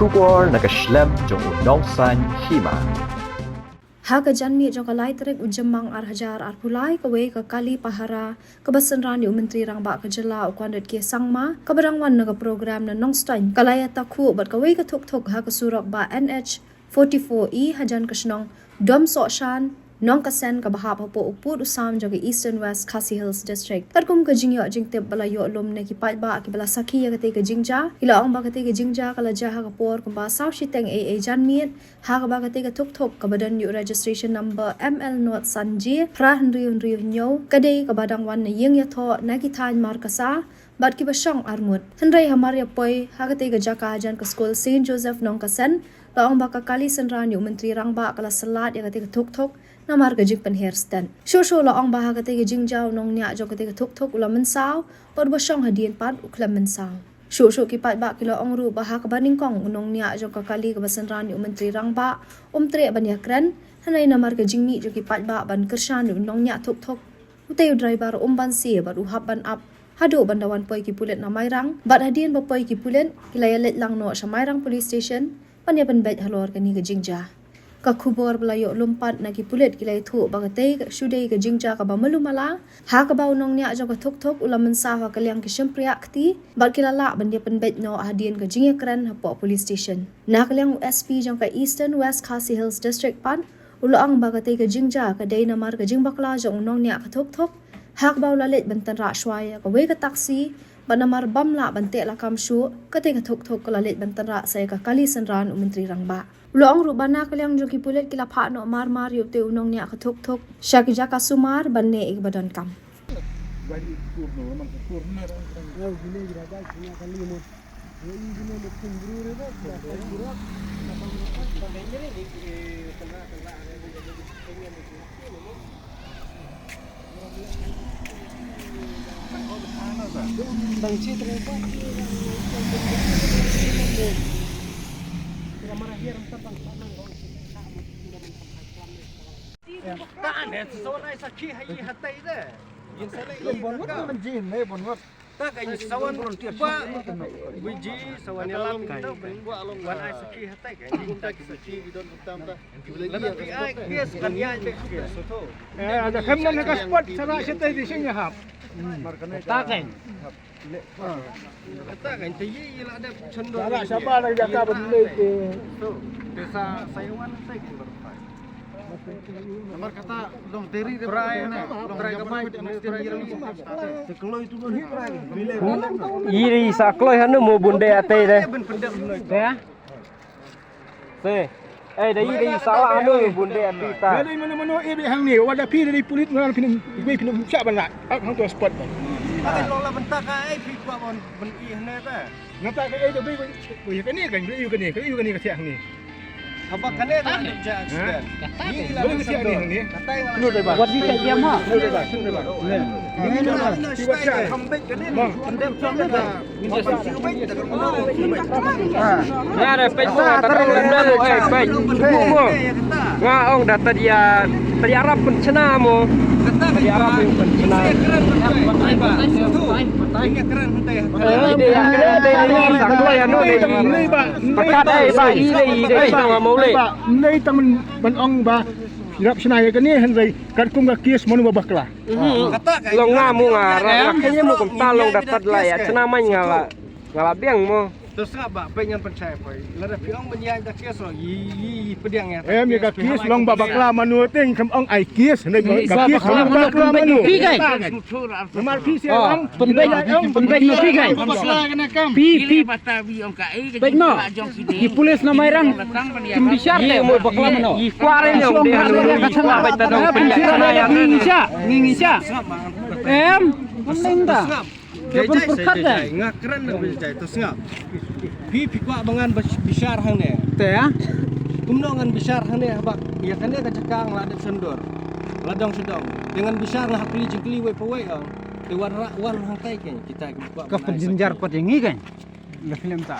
Kubor nakaslem jong unong san hima. Haga janmi jong kalai terek ujemang arhajar arpulai kawe ka kali pahara kebasan rani menteri rangba kejela ukwandet ke sangma kabarangwan naga program na nongstain kalaya takhu bat kawe ka thuk haga surak ba NH 44E hajan kasnong dom so shan nong kasen ka bahap po upur usam jogi Eastern West Khasi Hills District tarkum ka jingyo jingte balayo lom ne ki pai ba ki bala sakhi ya kate ka jingja ila ang ba kate ka jingja kala ja ha ka por kumba saw shiteng a janmit ha ka ba kate ka thuk ka badan yu registration number ML not sanji pra henri nyo kade ka badang wan na yeng ya tho na ki than mar kasa bat ki basang armut henrai hamar ya poi ha kate ka jaka jan ka school Saint Joseph nong kasen la ang ba ka kali senran yu menteri rangba kala salat ya kate ka thuk namar ka jing penherstan sho la ong baha ka te jing jaw nong nya jo ka te thuk ulaman saw par ba shong hadien pat uklaman saw sho ki pat ba kilo ong ru baha ka baning kong nong nya jo ka kali ka basan ran menteri rang ba tre ban yakran hanai namar ka jing mi jo ki pat ba ban kershan nong nya thuk ute driver ban si ba u hab ban up hado bandawan poi ki pulet na mairang bat hadien ba poi ki pulen kilaya let lang no sa mairang police station panya ban bet halor ka ni ka jing ja ka khubor belayo lompat na ki pulet kilai thu bagate shudei ka jingja ka bamalumala ha ka baw nong nya jo ka thuk ulaman sa ha kalyang ki shempriya khti bar kilala bandia penbet no hadien ka jingya kran ha po police station na kalyang SP jong ka Eastern West Khasi Hills District pan ulang bagate ka jingja ka dei namar ka jing bakla jong nong nya ka thuk ha ka baw lalet bantan ra shwaya ka we ka taxi banamar bamla bante la kam shu ka te ka thuk ka lalet bantan ra sai ka kali sanran menteri rangba Long rubana kalyang joki pulet kila pha no mar yute unong nya ka thuk shaki jaka sumar banne ek badan kam Tak ada sesuatu yang sakit hai hatai dah. Yang salah bongot man jin ne bongot tak kayak sesuatu tiba biji sawan alam kita buat along wan ai sakit hatai kan. tak suci bidon utam ta Lebih ai kes kan ya kes soto. ada khamnan ka spot sara sitai di sing hap tak kan Tak kan tiyi ialah ada cenderung. sara siapa lagi jaga benda ke Desa Sayawan saya kan berpai. nomor kata dong teri de Perai kamai perai sekelo itu ni bile Iri sakloi hanu mo bunde ate de. ben pendek Ya. Se. Dah iri salah hanu bunde ate ta. dari mana-mana be hang ni wada pi dari pulit ngan pinum pinum siap ban hang tu spot Tapi lola bentak ai pi kuat bon ben ih ne ta. ngata ke itu be kan ni kan ni ke siang ni Habak kan tak ja accident. Ini lah boleh ke siang ni Katai nu de ba Wat di ka diam ha. nu de ba sun de ba Ini lah style comeback kan ni. Pendek contoh dah. Minta siu baik tak Ya ada pej mo tarong landa mo pej. Mo. Nga ong data dia tadi Arab pun cena mo. Tadi Arab pun cena. Ini keren hentai. Ide sakloi hanu ni ba Pakat ba ide tang mo le. ba nei tang man ong ba irap senai ke ni han rei kat kum ga kies manu ba bakla Long nga mo nga rakanya mo kum talong dapat lah ya cena man ngala biang mo. Terus apa pengen percaya pai. Lada piang menyai tak kias lo. Yi pedang ya. mi ga kies long ba bakla manu ting kam ong ai kies nei ga kies long ba bakla manu Pi kai. nomor pi se ong Penbej no pi kai. bakla kena kam Pi batawi om kai Baik no. Di pulis na mairang kim bisyar de mo bakla mano. I kware yo de hanu i baik tadong penjara ngingisya. Mending ta. Dia pun perkat dah. Ngak keren nak berjaya. Terus ngak. Pi kuat bangan bisyar hang ni. Te ya. Kumno ngan bisyar hang ni habak. Ya kan dia kacakang ladap sendor. Ladang sedang. Dengan bisyar ngah pili jengkeli we pawai ang. Te wan hang tai kan kita kuat. Ka penjenjar pot yang ngi kan. La film ta.